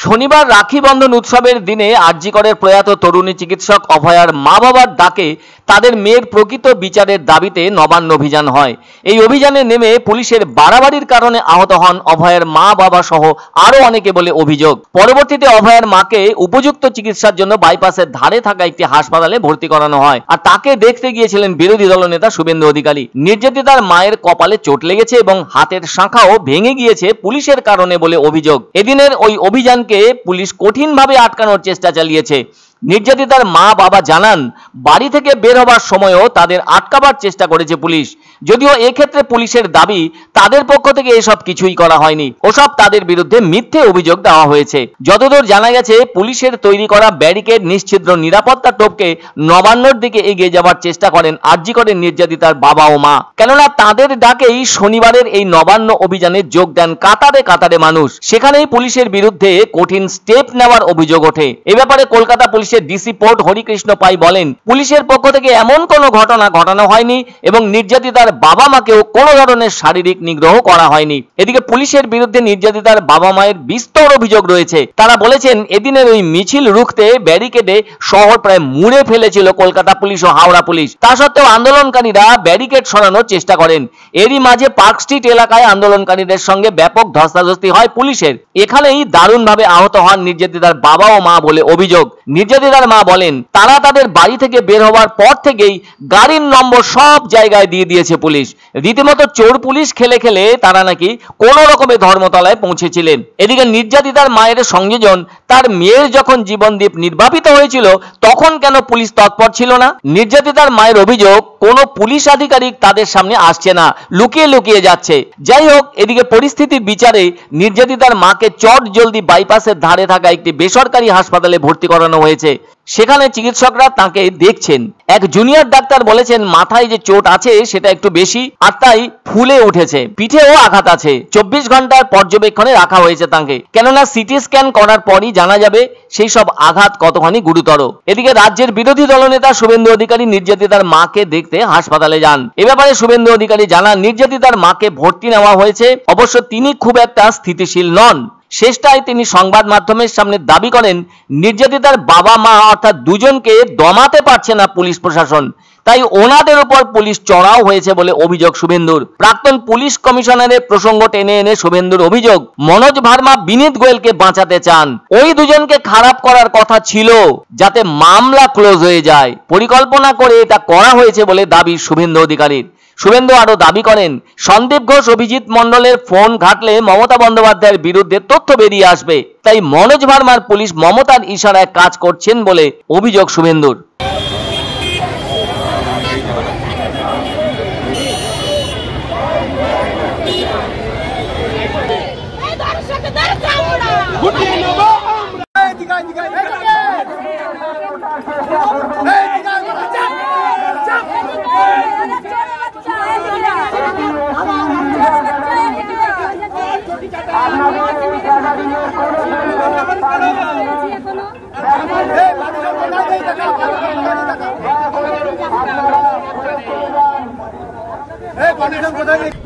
শনিবার রাখি বন্ধন উৎসবের দিনে আরজিকরের প্রয়াত তরুণী চিকিৎসক অভয়ার মা বাবার ডাকে তাদের মেয়ের প্রকৃত বিচারের দাবিতে নবান্ন অভিযান হয়। এই অভিযানে নেমে পুলিশের বাড়াবাড়ির কারণে আহত হন অভয়ার মা বাবা সহ আরো অনেকে বলে অভিযোগ। পরবর্তীতে অভয়ার মাকে উপযুক্ত চিকিৎসার জন্য বাইপাসের ধারে থাকা একটি হাসপাতালে ভর্তি করানো হয়। আর তাকে দেখতে গিয়েছিলেন বিরোধী দলনেতা শুভেন্দু অধিকারী। নির্যাতিতার মায়ের কপালে চোট লেগেছে এবং হাতের শাখাও ভেঙে গিয়েছে পুলিশের কারণে বলে অভিযোগ। এদিনের ওই অভিযানকে পুলিশ কঠিনভাবে আটকানোর চেষ্টা চালিয়েছে। নির্যাতিতার মা বাবা জানান, বাড়ি থেকে বের হবার সময়ও তাদের আটকাবার চেষ্টা করেছে পুলিশ। যদিও এক্ষেত্রে পুলিশের দাবি তাদের পক্ষ থেকে এসব কিছুই করা হয়নি, ওসব তাদের বিরুদ্ধে মিথ্যে অভিযোগ দেওয়া হয়েছে। যতদূর জানা গেছে, পুলিশের তৈরি করা ব্যারিকেড নিশ্ছিদ্র নিরাপত্তা টপকে নবান্নর দিকে এগিয়ে যাবার চেষ্টা করেন আরজিকরের নির্যাতিতার বাবা ও মা। কেননা তাদের ডাকেই শনিবারের এই নবান্ন অভিযানে যোগ দেন কাতারে কাতারে মানুষ। সেখানেই পুলিশের বিরুদ্ধে কঠিন স্টেপ নেওয়ার অভিযোগ ওঠে। এ ব্যাপারে কলকাতা পুলিশের ডিসি পোর্ট হরিকৃষ্ণ পাই বলেন, পুলিশের পক্ষ থেকে এমন কোনো ঘটনা ঘটানো হয়নি এবং নির্যাতিতার বাবা মাকেও কোনো ধরনের শারীরিক নিগ্রহ করা হয়নি। এদিকে পুলিশের বিরুদ্ধে নির্যাতিতার বাবা মায়ের বিস্তর অভিযোগ রয়েছে। তারা বলেছেন, এদিনের ওই মিছিল রুখতে ব্যারিকেডে শহর প্রায় মুড়ে ফেলেছিল কলকাতা পুলিশ ও হাওড়া পুলিশ। তা সত্ত্বেও আন্দোলনকারীরা ব্যারিকেড সরানোর চেষ্টা করেন। এরই মাঝে পার্ক স্ট্রিট এলাকায় আন্দোলনকারীদের সঙ্গে ব্যাপক ধস্তাধস্তি হয় পুলিশের। এখানেই দারুণভাবে আহত হন নির্যাতিতার বাবা ও মা বলে অভিযোগ। নির্যাতিতার মা বলেন, তারা তাদের বাড়ি থেকে বের হওয়ার পর থেকেই গাড়ির নম্বর সব জায়গায় দিয়ে দিয়েছে পুলিশ। রীতিমতো চোর পুলিশ খেলে খেলে তারা নাকি কোন রকমে ধর্মতলায় পৌঁছেছিলেন। এদিকে নির্যাতিতার মায়ের সংযোজন, তার মেয়ের যখন জীবনদীপ নির্বাপিত হয়েছিল তখন কেন পুলিশ তৎপর ছিল না? নির্যাতিতার মায়ের অভিযোগ, কোনো পুলিশ আধিকারিক তাদের সামনে আসছে না, লুকিয়ে লুকিয়ে যাচ্ছে। যাই হোক, এদিকে পরিস্থিতির বিচারে নির্যাতিতার মাকে চট জলদি বাইপাসের ধারে থাকা একটি বেসরকারি হাসপাতালে ভর্তি করানো হয়েছে। সেখানে চিকিৎসকরা তাকে দেখছেন। এক জুনিয়র ডাক্তার বলেছেন, মাথায় যে চোট আছে সেটা একটু বেশি, আর তাই ফুলে উঠেছে। পিঠেও আঘাত আছে। 24 ঘন্টার পর্যবেক্ষণে রাখা হয়েছে তাকে, কেননা সিটি স্ক্যান করার পরই জানা যাবে সেই সব আঘাত কতখানি গুরুতর। এদিকে রাজ্যের বিরোধী দলনেতা শুভেন্দু অধিকারী নির্যাতিতার মাকে দেখতে হাসপাতালে যান। এ ব্যাপারে শুভেন্দু অধিকারী জানান, নির্যাতিতার মাকে ভর্তি নেওয়া হয়েছে। অবশ্য তিনি খুব একটা স্থিতিশীল নন। শেষটায় তিনি সংবাদ মাধ্যমের সামনে দাবি করেন, নির্যাতিতার বাবা মা অর্থাৎ দুজনকে দমাতে পারছে না পুলিশ প্রশাসন, তাই ওনাদের উপর পুলিশ চড়াও হয়েছে বলে অভিযোগ শুভেন্দুর। প্রাক্তন পুলিশ কমিশনারের প্রসঙ্গ টেনে এনে শুভেন্দুর অভিযোগ, মনোজ ভার্মা বিনীত গোয়েলকে বাঁচাতে চান। ওই দুজনকে খারাপ করার কথা ছিল যাতে মামলা ক্লোজ হয়ে যায়, পরিকল্পনা করে এটা করা হয়েছে বলে দাবি শুভেন্দু অধিকারীর। শুভেন্দু আরো দাবি করেন, সন্দীপ ঘোষ অভিজিৎ মণ্ডলের ফোন ঘাটলে মমতা বন্দ্যোপাধ্যায়ের বিরুদ্ধে তথ্য বেরিয়ে আসবে, তাই মনোজ ভার্মার পুলিশ মমতার ইশারায় কাজ করছেন বলে অভিযোগ শুভেন্দুর।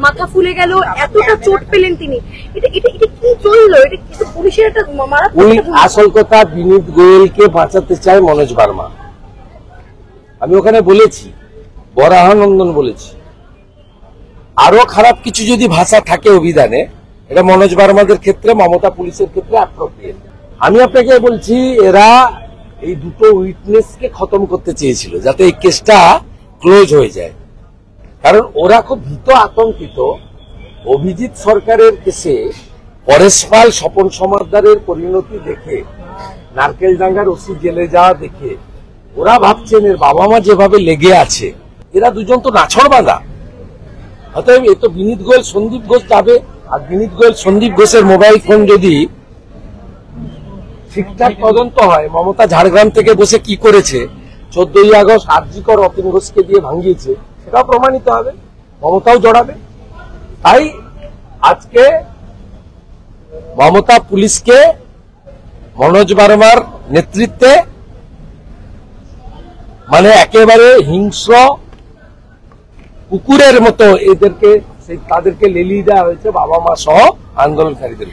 মাথা ফুলে গেল, এতটা চোট পেলেন তিনি। এটা কি চললো? এটা পুলিশের একটা আসল কথা, বিনীত গোয়েলকে বাঁচাতে চায় মনোজ ভার্মা। আমি ওখানে বলেছি, বরাহানন্দন বলেছি, আরো খারাপ কিছু যদি ভাষা থাকে অভিধানে, এটা মনোজ ভার্মাদের ক্ষেত্রে, মমতা পুলিশের ক্ষেত্রে অ্যাপ্রোপ্রিয়েট। আমি আপনাকে বলছি, এরা এই দুটো উইটনেসকে খতম করতে চেয়েছিল যাতে এই কেসটা ক্লোজ হয়ে যায়, কারণ ওরা খুব ভীত আতঙ্কিত। অভিজিৎ সরকারের কেসে পরেশ পাল স্বপন সমাদ্দারের পরিণতি দেখে, নারকেলডাঙ্গার ওসি জেলে যাওয়া দেখে ওরা ভাবছেন এর বাবা মা যেভাবে লেগে আছে, এরা দুজন তো নাছড় বাঁধা। অতএব এ তো বিনীত গোয়েল সন্দীপ ঘোষ যাবে, আর বিনীত গোয়েল সন্দীপ ঘোষের মোবাইল ফোন যদি ঠিকঠাক তদন্ত হয়, মমতা ঝাড়গ্রাম থেকে বসে কি করেছে, 14ই আগস্ট আরজিকর অতীন ঘোষকে দিয়ে ভাঙিয়েছে, সেটাও প্রমাণিত হবে, মমতাও জড়াবে। তাই আজকে মমতা পুলিশকে মনোজ ভার্মার নেতৃত্বে, মানে একেবারে হিংস্র কুকুরের মতো এদেরকে, তাদেরকে লেলিয়ে দেওয়া হয়েছে বাবা মা সহ আন্দোলনকারীদের।